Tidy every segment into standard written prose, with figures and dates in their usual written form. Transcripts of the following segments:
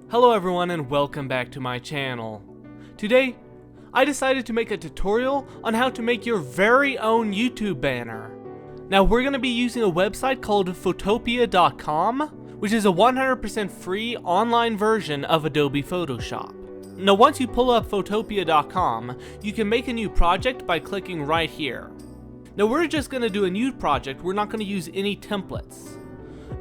Hello everyone and welcome back to my channel. Today, I decided to make a tutorial on how to make your very own YouTube banner. Now we're going to be using a website called Photopea.com, which is a 100% free online version of Adobe Photoshop. Now once you pull up Photopea.com, you can make a new project by clicking right here. Now we're just going to do a new project, we're not going to use any templates.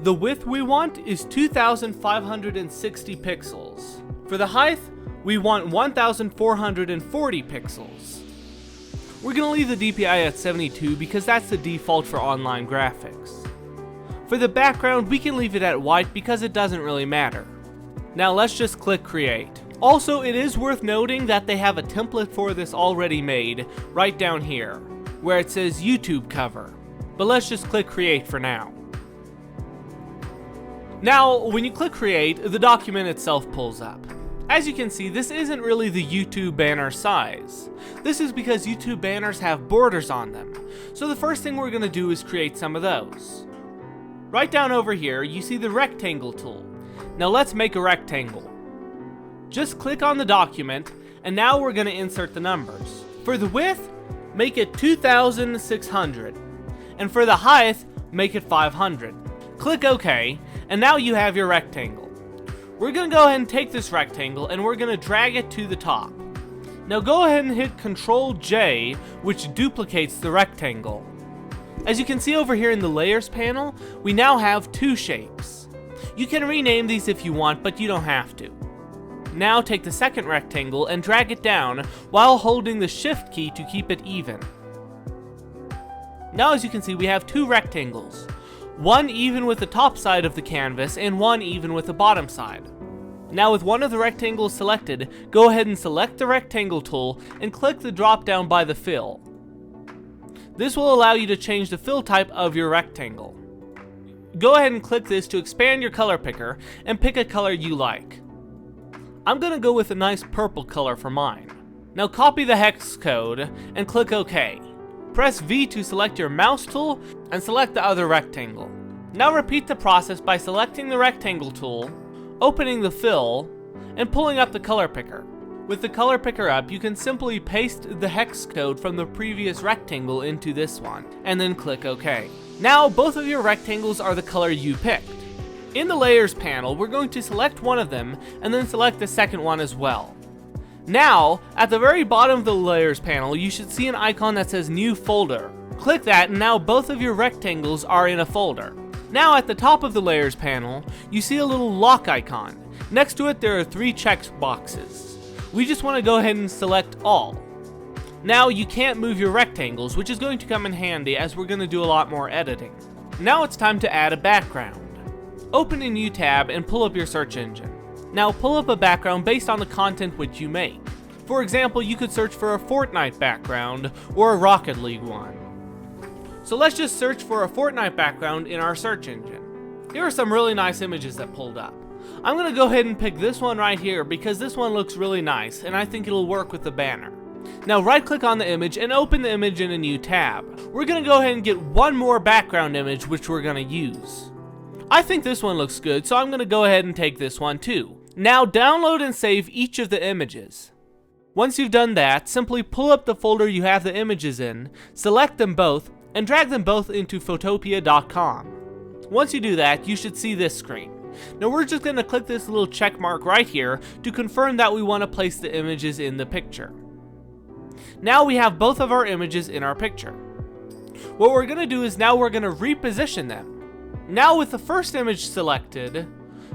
The width we want is 2,560 pixels. For the height, we want 1,440 pixels. We're going to leave the DPI at 72 because that's the default for online graphics. For the background, we can leave it at white because it doesn't really matter. Now let's just click create. Also, it is worth noting that they have a template for this already made right down here, where it says YouTube cover. But let's just click create for now. Now, when you click create, the document itself pulls up. As you can see, this isn't really the YouTube banner size. This is because YouTube banners have borders on them. So the first thing we're going to do is create some of those. Right down over here, you see the rectangle tool. Now let's make a rectangle. Just click on the document, and now we're going to insert the numbers. For the width, make it 2,600. And for the height, make it 500. Click OK, and now you have your rectangle. We're going to go ahead and take this rectangle and we're going to drag it to the top. Now go ahead and hit Ctrl J, which duplicates the rectangle. As you can see over here in the layers panel, we now have two shapes. You can rename these if you want, but you don't have to. Now take the second rectangle and drag it down while holding the Shift key to keep it even. Now as you can see, we have two rectangles. One even with the top side of the canvas and one even with the bottom side. Now with one of the rectangles selected, go ahead and select the rectangle tool and click the drop down by the fill. This will allow you to change the fill type of your rectangle. Go ahead and click this to expand your color picker and pick a color you like. I'm going to go with a nice purple color for mine. Now copy the hex code and click OK. Press V to select your mouse tool and select the other rectangle. Now repeat the process by selecting the rectangle tool, opening the fill, and pulling up the color picker. With the color picker up, you can simply paste the hex code from the previous rectangle into this one, and then click OK. Now both of your rectangles are the color you picked. In the layers panel, we're going to select one of them and then select the second one as well. Now, at the very bottom of the layers panel, you should see an icon that says new folder. Click that and now both of your rectangles are in a folder. Now at the top of the layers panel, you see a little lock icon. Next to it there are three check boxes. We just want to go ahead and select all. Now you can't move your rectangles, which is going to come in handy as we're going to do a lot more editing. Now it's time to add a background. Open a new tab and pull up your search engine. Now pull up a background based on the content which you make. For example, you could search for a Fortnite background or a Rocket League one. So let's just search for a Fortnite background in our search engine. Here are some really nice images that pulled up. I'm going to go ahead and pick this one right here because this one looks really nice and I think it'll work with the banner. Now right click on the image and open the image in a new tab. We're going to go ahead and get one more background image which we're going to use. I think this one looks good, so I'm going to go ahead and take this one too. Now download and save each of the images. Once you've done that, simply pull up the folder you have the images in, select them both, and drag them both into Photopea.com. Once you do that, you should see this screen. Now we're just going to click this little check mark right here to confirm that we want to place the images in the picture. Now we have both of our images in our picture. What we're going to do is now we're going to reposition them. Now with the first image selected,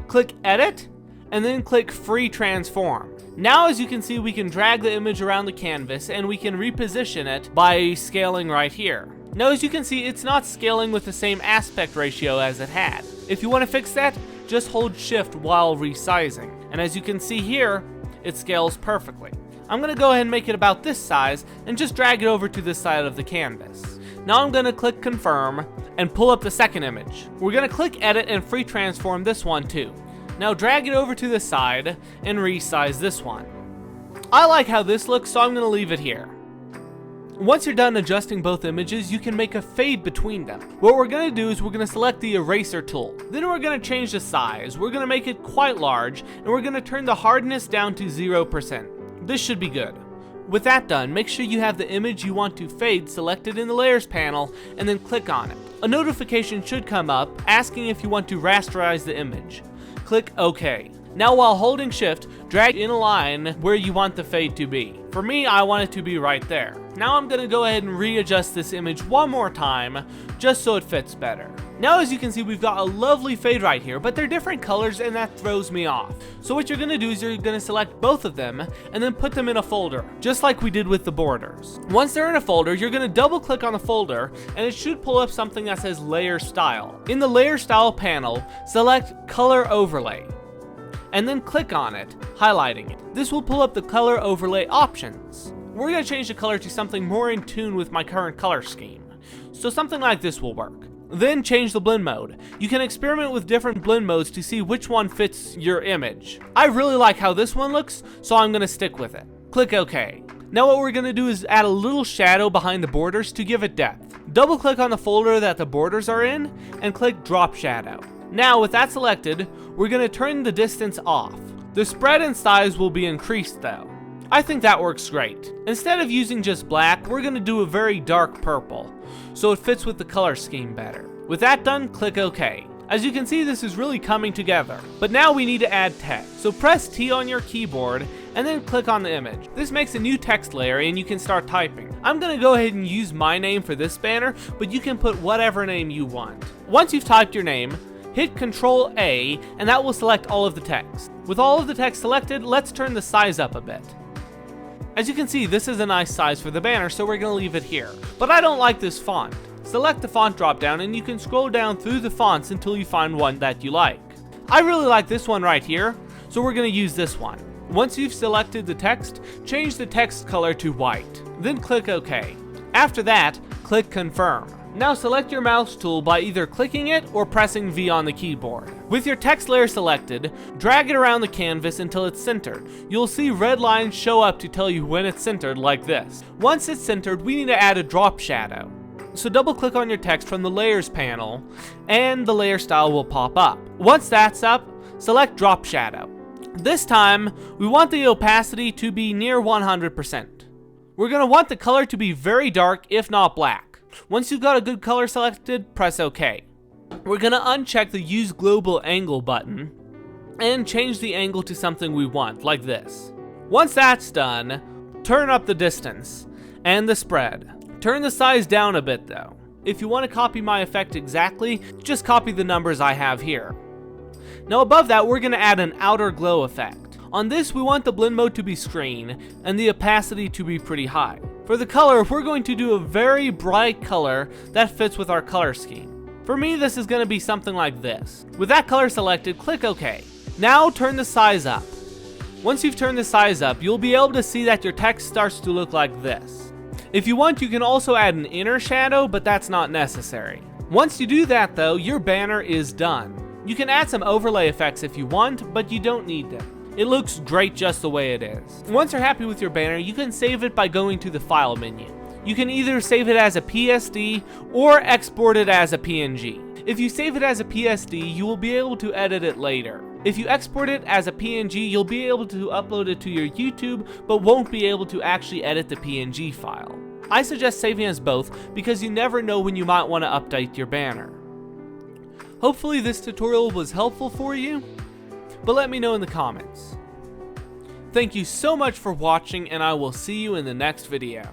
click Edit, and then click Free Transform. Now as you can see, we can drag the image around the canvas and we can reposition it by scaling right here. Now as you can see, it's not scaling with the same aspect ratio as it had. If you want to fix that, just hold Shift while resizing. And as you can see here, it scales perfectly. I'm going to go ahead and make it about this size and just drag it over to this side of the canvas. Now I'm going to click Confirm and pull up the second image. We're going to click Edit and Free Transform this one too. Now drag it over to the side and resize this one. I like how this looks, so I'm going to leave it here. Once you're done adjusting both images, you can make a fade between them. What we're going to do is we're going to select the eraser tool. Then we're going to change the size. We're going to make it quite large, and we're going to turn the hardness down to 0%. This should be good. With that done, make sure you have the image you want to fade selected in the layers panel, and then click on it. A notification should come up asking if you want to rasterize the image. Click OK. Now while holding shift, drag in a line where you want the fade to be. For me, I want it to be right there. Now I'm going to go ahead and readjust this image one more time, just so it fits better. Now as you can see, we've got a lovely fade right here, but they're different colors and that throws me off. So what you're going to do is you're going to select both of them and then put them in a folder, just like we did with the borders. Once they're in a folder, you're going to double click on the folder and it should pull up something that says Layer Style. In the Layer Style panel, select Color Overlay, and then click on it, highlighting it. This will pull up the color overlay options. We're going to change the color to something more in tune with my current color scheme. So something like this will work. Then change the blend mode. You can experiment with different blend modes to see which one fits your image. I really like how this one looks, so I'm going to stick with it. Click OK. Now what we're going to do is add a little shadow behind the borders to give it depth. Double click on the folder that the borders are in and click Drop Shadow. Now with that selected, we're going to turn the distance off. The spread and size will be increased though. I think that works great. Instead of using just black, we're going to do a very dark purple, so it fits with the color scheme better. With that done, click OK. As you can see, this is really coming together. But now we need to add text. So press T on your keyboard and then click on the image. This makes a new text layer and you can start typing. I'm going to go ahead and use my name for this banner, but you can put whatever name you want. Once you've typed your name, hit Ctrl A and that will select all of the text. With all of the text selected, let's turn the size up a bit. As you can see, this is a nice size for the banner, so we're going to leave it here. But I don't like this font. Select the font drop down and you can scroll down through the fonts until you find one that you like. I really like this one right here, so we're going to use this one. Once you've selected the text, change the text color to white. Then click OK. After that, click Confirm. Now select your mouse tool by either clicking it or pressing V on the keyboard. With your text layer selected, drag it around the canvas until it's centered. You'll see red lines show up to tell you when it's centered like this. Once it's centered, we need to add a drop shadow. So double click on your text from the layers panel and the layer style will pop up. Once that's up, select drop shadow. This time, we want the opacity to be near 100%. We're going to want the color to be very dark, if not black. Once you've got a good color selected, press OK. We're going to uncheck the Use Global Angle button and change the angle to something we want, like this. Once that's done, turn up the distance and the spread. Turn the size down a bit though. If you want to copy my effect exactly, just copy the numbers I have here. Now above that, we're going to add an outer glow effect. On this, we want the blend mode to be screen and the opacity to be pretty high. For the color, we're going to do a very bright color that fits with our color scheme. For me, this is going to be something like this. With that color selected, click OK. Now turn the size up. Once you've turned the size up, you'll be able to see that your text starts to look like this. If you want, you can also add an inner shadow, but that's not necessary. Once you do that though, your banner is done. You can add some overlay effects if you want, but you don't need them. It looks great just the way it is. Once you're happy with your banner, you can save it by going to the File menu. You can either save it as a PSD or export it as a PNG. If you save it as a PSD, you will be able to edit it later. If you export it as a PNG, you'll be able to upload it to your YouTube, but won't be able to actually edit the PNG file. I suggest saving as both because you never know when you might want to update your banner. Hopefully this tutorial was helpful for you, but let me know in the comments. Thank you so much for watching, and I will see you in the next video.